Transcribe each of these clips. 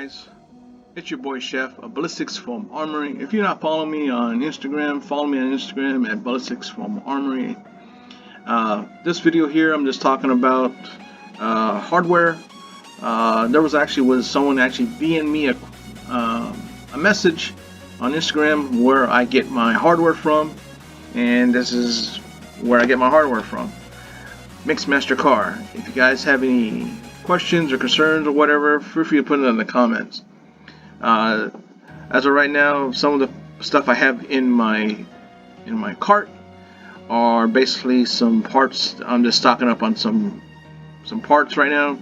guys? It's your boy Chef of Ballistics Foam Armory. If you're not following me on Instagram, follow me on Instagram at Ballistics Foam Armory. This video here, I'm just talking about hardware. There was someone actually DM'd me a message on Instagram where I get my hardware from, and this is where I get my hardware from. Mcmaster-Carr. If you guys have any questions or concerns or whatever, feel free to put it in the comments. As of right now, some of the stuff I have in my cart are basically some parts. I'm just stocking up on some parts right now.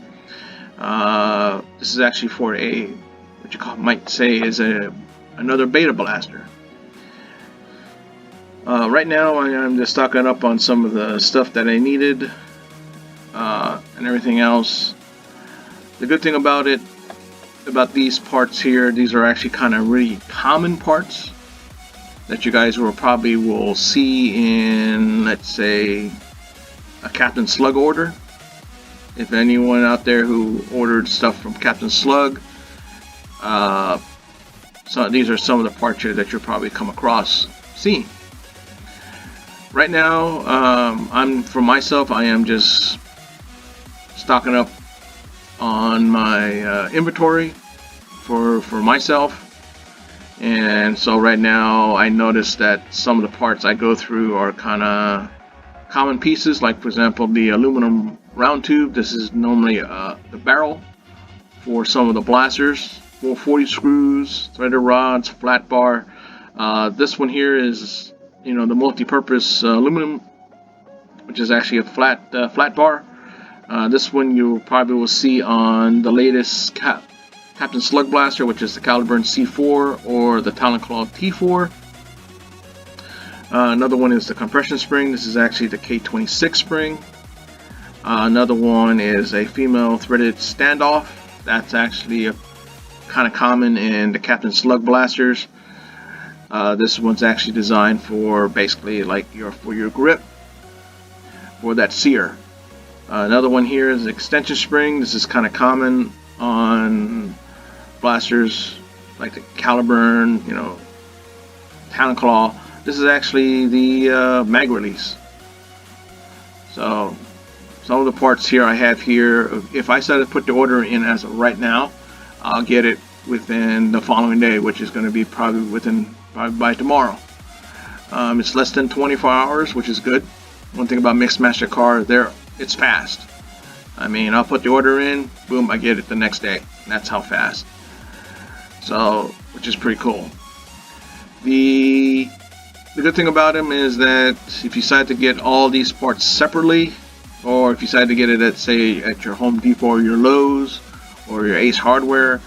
This is actually for what you might say is another beta blaster. Right now, I'm just stocking up on some of the stuff that I needed and everything else. The good thing about these parts here, these are actually kind of really common parts that you guys will see in, let's say, a Captain Slug order. If anyone out there who ordered stuff from Captain Slug, so these are some of the parts here that you'll probably come across seeing. Right now, for myself, I am just stocking up on my inventory for myself, and so right now I noticed that some of the parts I go through are kind of common pieces, like for example the aluminum round tube. This is normally the barrel for some of the blasters, 440 screws, threaded rods, flat bar. This one here is the multi-purpose aluminum, which is actually a flat bar. This one you probably will see on the latest Captain Slug blaster, which is the Caliburn C4 or the Talon Claw T4. Another one is the compression spring. This is actually the K26 spring. Another one is a female threaded standoff. That's actually kind of common in the Captain Slug blasters. This one's actually designed for basically like for your grip for that sear. Another one here is extension spring. This is kind of common on blasters like the Caliburn, Talon Claw. This is actually the mag release. So some of the parts here I have here, if I decide to put the order in as of right now, I'll get it within the following day, which is going to be probably by tomorrow. It's less than 24 hours, which is good. One thing about Mcmaster-Carr, it's fast. I mean, I'll put the order in, boom, I get it the next day. That's how fast. So, which is pretty cool. The good thing about them is that if you decide to get all these parts separately, or if you decide to get it at your Home Depot or your Lowe's or your Ace Hardware,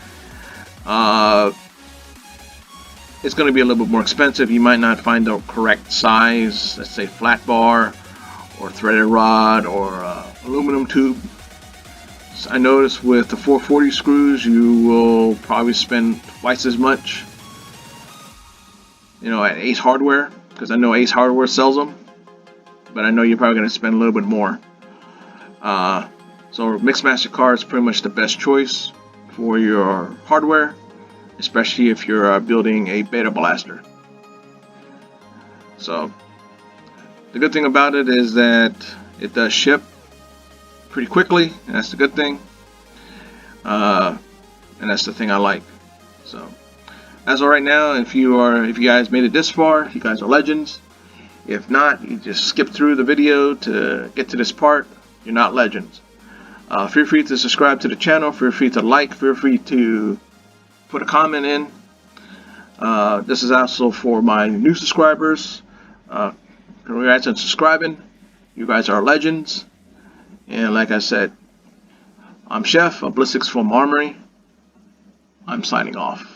it's going to be a little bit more expensive. You might not find the correct size, let's say flat bar or threaded rod or aluminum tube. So I noticed with the 440 screws, you will probably spend twice as much, at Ace Hardware, because I know Ace Hardware sells them, but I know you're probably going to spend a little bit more. So Mcmaster-Carr is pretty much the best choice for your hardware, especially if you're building a beta blaster. So the good thing about it is that it does ship pretty quickly, and that's the good thing. And that's the thing I like. So as of right now, if you guys made it this far, you guys are legends. If not, you just skip through the video to get to this part. You're not legends. Feel free to subscribe to the channel. Feel free to like. Feel free to put a comment in. This is also for my new subscribers. Congrats on subscribing. You guys are legends. And like I said, I'm Chef of Ballistics Foam Armory. I'm signing off.